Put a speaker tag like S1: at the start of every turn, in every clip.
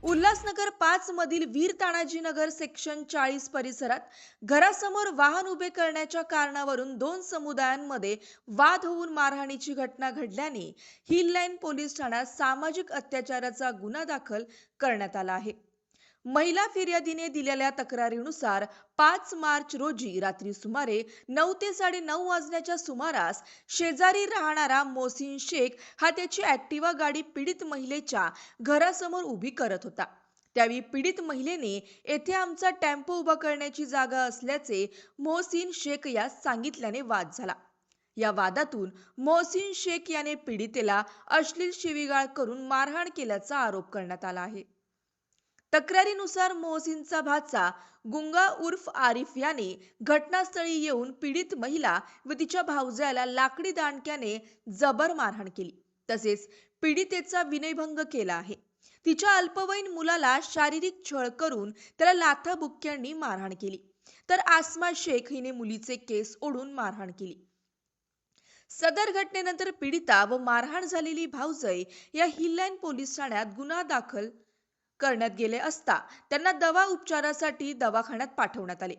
S1: उल्हासनगर 5 मधील वीर तानाजी नगर सेक्शन 40 परिसरात घरासमोर वाहन उभे करण्याच्या कारणावरून दोन समुदायांमध्ये वाद होऊन मारहाणीची घटना घडल्याने हिल लाईन पोलीस ठाण्यात सामाजिक अत्याचाराचा गुन्हा दाखल करण्यात आला आहे। महिला फिर्यादीने दिलेल्या तक्रारीनुसार 5 मार्च रोजी रात्री सुमारे 9 ते 9:30 वाजण्याच्या सुमारास शेजारी राहणारा मोहसिन शेख हा त्याची ॲक्टिवा गाडी पीडित महिलेच्या घरासमोर उभी करत होता। त्यावेळी पीडित महिलेने येथे आमचा टेम्पो उभा करण्याची जागा असल्याचे मोहसिन शेख यास सांगितल्याने वाद झाला। या वादातून मोहसिन शेख याने पीडितेला अश्लील शिवीगाळ करून मारहाण केल्याचा आरोप करण्यात आला आहे। तक्रारीनुसार मोहसिनचा भाचा गुंगा उर्फ आरिफ याने घटनास्थळी येऊन पीडित महिला व तिच्या भावजाला लाकडी दांडक्याने जबर मारहाण केली। तसेच पीडितेचा विनयभंग केला आहे। तिच्या अल्पवयीन मुलाला शारीरिक छळ करून त्याला लाथाबुक्क्यांनी मारहाण केली। तर आसमा शेख हिने मुलीचे केस ओढून मारहाण केली। सदर घटनेनंतर पीडिता व मारहाण झालेली भावजय या हिल लाईन पोलीस ठाण्यात गुन्हा दाखल करण्यात गेले असता त्यांना दवा उपचारासाठी दवाखान्यात पाठवण्यात आले।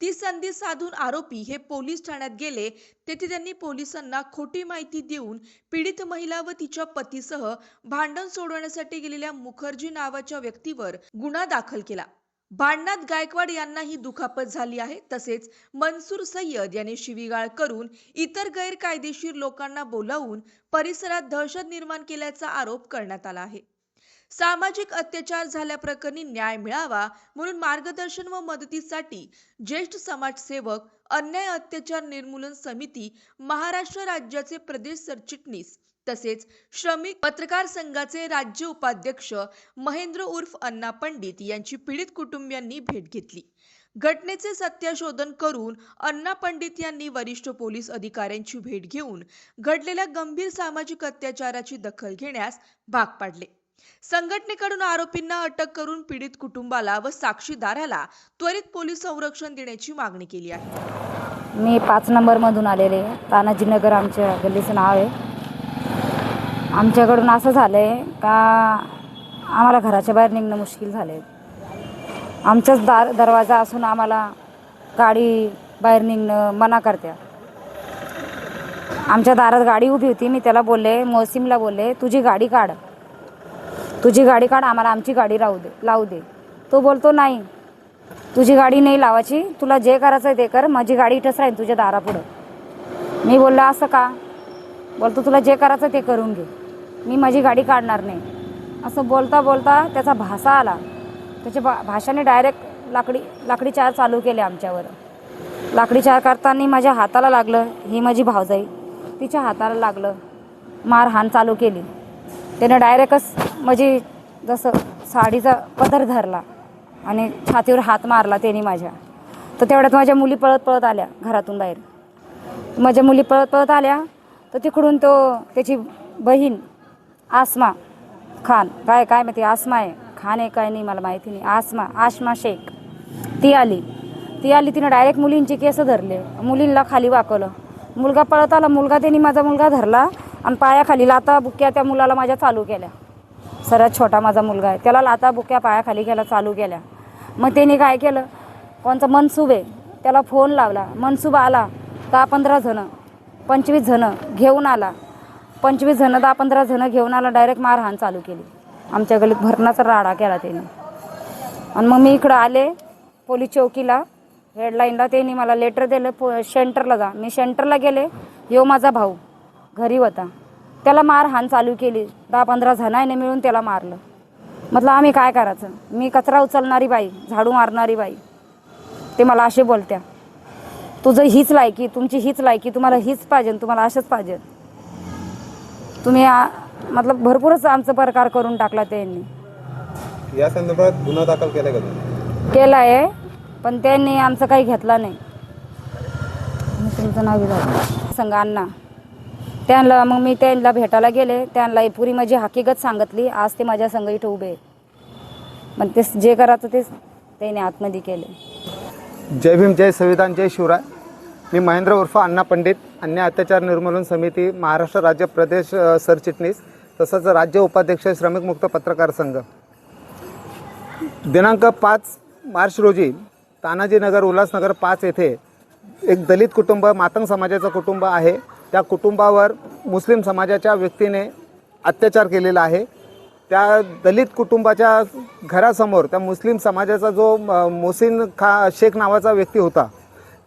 S1: ती संधी साधून आरोपी हे पोलीस ठाण्यात गेले। तेथे त्यांनी पोलिसांना खोटी माहिती देऊन पीडित महिला व तिच्या पतीसह भांडण सोडवण्यासाठी गेलेल्या मुखर्जी नावाच्या व्यक्तीवर गुन्हा दाखल केला। भांडणात गायकवाड यांनाही दुखापत झाली आहे। तसेच मनसूर सय्यद याने शिवीगाळ करून इतर गैरकायदेशीर लोकांना बोलावून परिसरात दहशत निर्माण केल्याचा आरोप करण्यात आला आहे। सामाजिक अत्याचार झाल्याप्रकरणी न्याय मिळावा म्हणून मार्गदर्शन व मदतीसाठी ज्येष्ठ समाजसेवक अन्याय अत्याचार निर्मूलन समिती महाराष्ट्र राज्याचे प्रदेश सरचिटणीस तसेच श्रमिक पत्रकार संघाचे राज्य उपाध्यक्ष महेंद्र उर्फ अण्णा पंडित यांची पीडित कुटुंबियांनी भेट घेतली। घटनेचे सत्यशोधन करून अण्णा पंडित यांनी वरिष्ठ पोलीस अधिकाऱ्यांची भेट घेऊन घडलेल्या गंभीर सामाजिक अत्याचाराची दखल घेण्यास भाग पाडले। संघटनेकडून आरोपींना अटक करून पीडित कुटुंबाला व साक्षीदाराला त्वरित पोलीस संरक्षण देण्याची मागणी केली आहे।
S2: मी 5 नंबर मधून आलेले, तानाजी नगर आमच्या गल्लीचं नाव आहे। आमच्याकडून असं झालंय का आम्हाला घराच्या बाहेर निघणं मुश्किल झालंय। आमचाच दरवाजा असून आम्हाला गाडी बाहेर निघणं मना करत्या। आमच्या दारात गाडी उभी होती। मी त्याला बोलले, मोहसिमला बोलले, तुझी गाडी काढ, आम्हाला आमची गाडी लावू दे। तो बोलतो नाही, तुझी गाडी नाही लावायची, तुला जे करायचं आहे ते कर, माझी गाडी इथंच राहील तुझ्या दारापुढं। मी बोललो असं का? बोलतो तुला जे करायचं ते करून घे, मी माझी गाडी काढणार नाही। असं बोलता बोलता त्याचा भाषा आला। त्याच्या भाषाने डायरेक्ट लाकडी चार चालू केले आमच्यावर। लाकडी चार करताना माझ्या हाताला लागलं, ही माझी भावजाई, तिच्या हाताला लागलं, मारहाण चालू केली। त्याने डायरेक्टच म्हणजे जसं साडीचा पदर धरला आणि छातीवर हात मारला त्याने माझ्या। तर तेवढ्यात माझ्या मुली पळत आल्या घरातून बाहेर। माझ्या मुली पळत आल्या तर तिकडून त्याची बहीण आसमा खान, काय माहिती आसमा आहे खान आहे काय नाही मला माहिती नाही, आसमा शेख, ती आली। तिने डायरेक्ट मुलींचे केस धरले, मुलींना खाली वाकवलं। मुलगा पळत आला, माझा मुलगा धरला आणि पायाखाली लाता बुक्क्या त्या मुलाला माझ्या चालू केल्या। सर्वात छोटा माझा मुलगा आहे, त्याला लाता बुक्क्या पायाखाली केल्या चालू केल्या। मग त्याने काय केलं, कोणचा मनसूब आहे त्याला फोन लावला। मनसूब आला, 10-15 जण 25 जण घेऊन आला। 25 जण 10-15 जण घेऊन आला, डायरेक्ट मारहाण चालू केली। आमच्या गलीत भरणाचा राडा केला त्याने। आणि मग मी इकडं आले पोलीस चौकीला, हेडलाईनला। त्यांनी मला लेटर दिलं सेंटरला जा। मी सेंटरला गेले, यो माझा भाऊ घरी होता, त्याला मारहाण चालू केली। 10-15 जणांनी मिळून त्याला मारलं। म्हटलं आम्ही काय करायचं? मी कचरा उचलणारी बाई, झाडू मारणारी बाई, ते मला असे बोलत्या, तुझं हीच लायकी, तुमची हीच लायकी, तुम्हाला हीच पाहिजे, तुम्हाला असंच पाहिजे। तुम्ही मतलब भरपूरच आमचा प्रकार करून टाकला त्यांनी।
S3: या संदर्भात गुन्हा दाखल केला का?
S2: केला आहे, पण त्यांनी आमचं काही घेतला नाही। तुमचं नाव संघांना त्यांना मग मी त्यांना भेटायला गेले, त्यांना पुरी माझी हकीकत सांगितली। आज ते माझ्या संघ इथं उभे आहेत। मग ते जे करायचं ते त्यांनी आतमध्ये केले।
S3: जय भीम, जय संविधान, जय शिवराय। मी महेंद्र उर्फ अण्णा पंडित, अन्याय अत्याचार निर्मूलन समिती महाराष्ट्र राज्य प्रदेश सरचिटणीस तसंच राज्य उपाध्यक्ष श्रमिक मुक्त पत्रकार संघ। दिनांक 5 मार्च रोजी तानाजीनगर उल्हासनगर 5 येथे एक दलित कुटुंब, मातंग समाजाचं कुटुंब आहे. त्या कुटुंबावर मुस्लिम समाजाच्या व्यक्तीने अत्याचार केलेला आहे. त्या दलित कुटुंबाच्या घरासमोर त्या मुस्लिम समाजाचा जो मोहसिन शेख नावाचा व्यक्ती होता,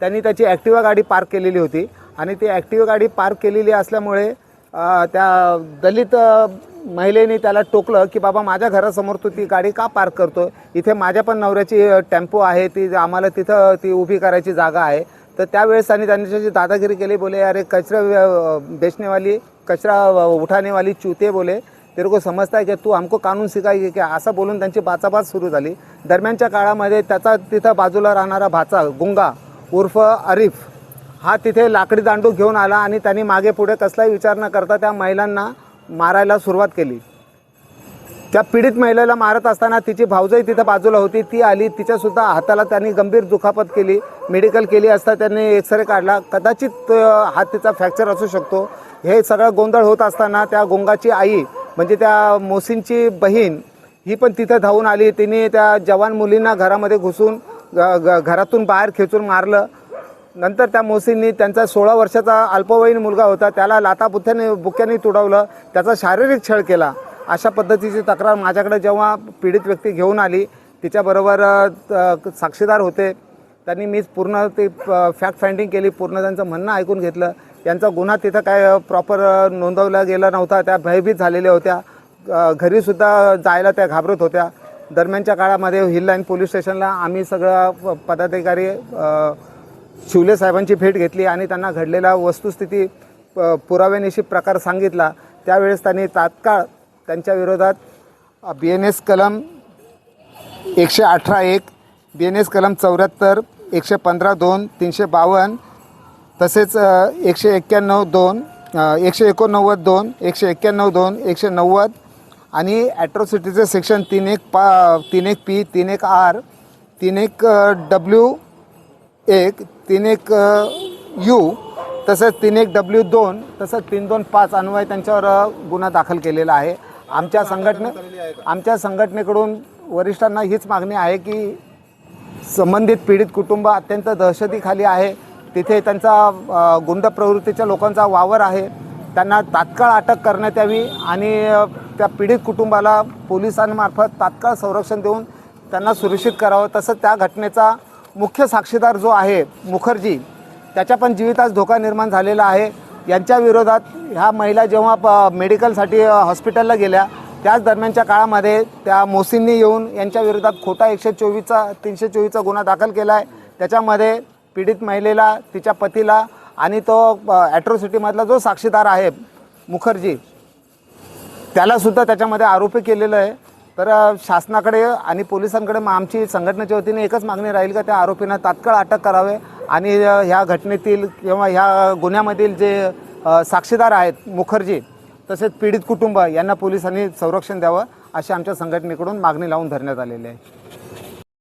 S3: त्यांनी त्याची ॲक्टिवा गाडी पार्क केलेली होती आणि ती ॲक्टिवा गाडी पार्क केलेली असल्यामुळे त्या दलित महिलेने त्याला टोकलं की बाबा माझ्या घरासमोर तू ती गाडी का पार्क करतो, इथे माझ्या पण नवऱ्याची टेम्पो आहे, ती आम्हाला तिथं ती उभी करायची जागा आहे. तर त्यावेळेस त्यांच्याशी दादागिरी केली. बोले अरे कचरा बेचने कचरा उठाने वाली चूते, बोले तेरे को समजता है की तू हमको कानून सिखाएगी क्या, असं बोलून त्यांची बाचाबाच सुरू झाली. दरम्यानच्या काळामध्ये त्याचा तिथं बाजूला राहणारा भाचा गुंगा उर्फ आरिफ हा तिथे लाकडी दांडू घेऊन आला आणि त्यांनी मागे पुढे कसलाही विचार न करता त्या महिलांना मारायला सुरुवात केली. त्या पीडित महिलेला मारत असताना तिची भाऊजाई तिथं बाजूला होती, ती आली. तिच्यासुद्धा हाताला त्यांनी गंभीर दुखापत केली. मेडिकल केली असता त्यांनी एक्सरे काढला, कदाचित हात तिचा फ्रॅक्चर असू शकतो. हे सगळं गोंधळ होत असताना त्या गुंगाची आई म्हणजे त्या मोहसिनची बहीण ही पण तिथं धावून आली. तिने त्या जवान मुलींना घरामध्ये घुसून घरातून बाहेर खेचून मारलं. नंतर त्या मोहसिननी त्यांचा 16 वर्षाचा अल्पवयीन मुलगा होता, त्याला बुक्क्याने तुडवलं, त्याचा शारीरिक छळ केला. अशा पद्धतीची तक्रार माझ्याकडे जेव्हा पीडित व्यक्ती घेऊन आली, तिच्याबरोबर साक्षीदार होते, त्यांनी मीच पूर्ण ते फॅक्ट फाइंडिंग केली, पूर्ण त्यांचं म्हणणं ऐकून घेतलं. यांचा गुन्हा तिथं काय प्रॉपर नोंदवला गेला नव्हता. त्या भयभीत झालेल्या होत्या, घरीसुद्धा जायला त्या घाबरत होत्या. दरम्यानच्या काळामध्ये हिल लाईन पोलीस स्टेशनला आम्ही सगळं पदाधिकारी शिवले साहेबांची भेट घेतली आणि त्यांना घडलेला वस्तुस्थिती पुराव्यानिशी प्रकार सांगितला. त्यावेळेस त्यांनी तात्काळ त्यांच्या विरोधात BNS कलम 118(1), BNS कलम 74, 115(2), 352 तसेच 191(2), 189(2), 191(2), 190 आणि ॲट्रॉसिटीचे section 31P, 31R, 31W1, 31U तसंच 31W2 तसंच 325 अन्वये त्यांच्यावर गुन्हा दाखल केलेला आहे. आमच्या संघटनेकडून वरिष्ठांना हीच मागणी आहे की संबंधित पीडित कुटुंब अत्यंत दहशतीखाली आहे. तिथे त्यांचा गुंड प्रवृत्तीच्या लोकांचा वावर आहे. त्यांना तात्काळ अटक करण्यात यावी आणि त्या पीडित कुटुंबाला पोलिसांमार्फत तात्काळ संरक्षण देऊन त्यांना सुरक्षित करावं. तसंच त्या घटनेचा मुख्य साक्षीदार जो आहे मुखर्जी, त्याच्या पण जीवितास धोका निर्माण झालेला आहे. यांच्या विरोधात ह्या महिला जेव्हा मेडिकलसाठी हॉस्पिटलला गेल्या, त्याच दरम्यानच्या काळामध्ये त्या मोहसिननी येऊन यांच्या विरोधात खोटा 324चा गुन्हा दाखल केला आहे. त्याच्यामध्ये पीडित महिलेला, तिच्या पतीला आणि तो ॲट्रॉसिटीमधला जो साक्षीदार आहे मुखर्जी, त्यालासुद्धा त्याच्यामध्ये आरोपी केलेलं आहे. तर शासनाकडे आणि पोलिसांकडे आमची संघटनेच्या वतीने एकच मागणी राहील का त्या आरोपींना तात्काळ अटक करावे आणि ह्या घटनेतील किंवा ह्या गुन्ह्यामधील जे साक्षीदार आहेत मुखर्जी तसेच पीडित कुटुंब यांना पोलिसांनी संरक्षण द्यावं अशी आमच्या संघटनेकडून मागणी लावून धरण्यात आलेली आहे.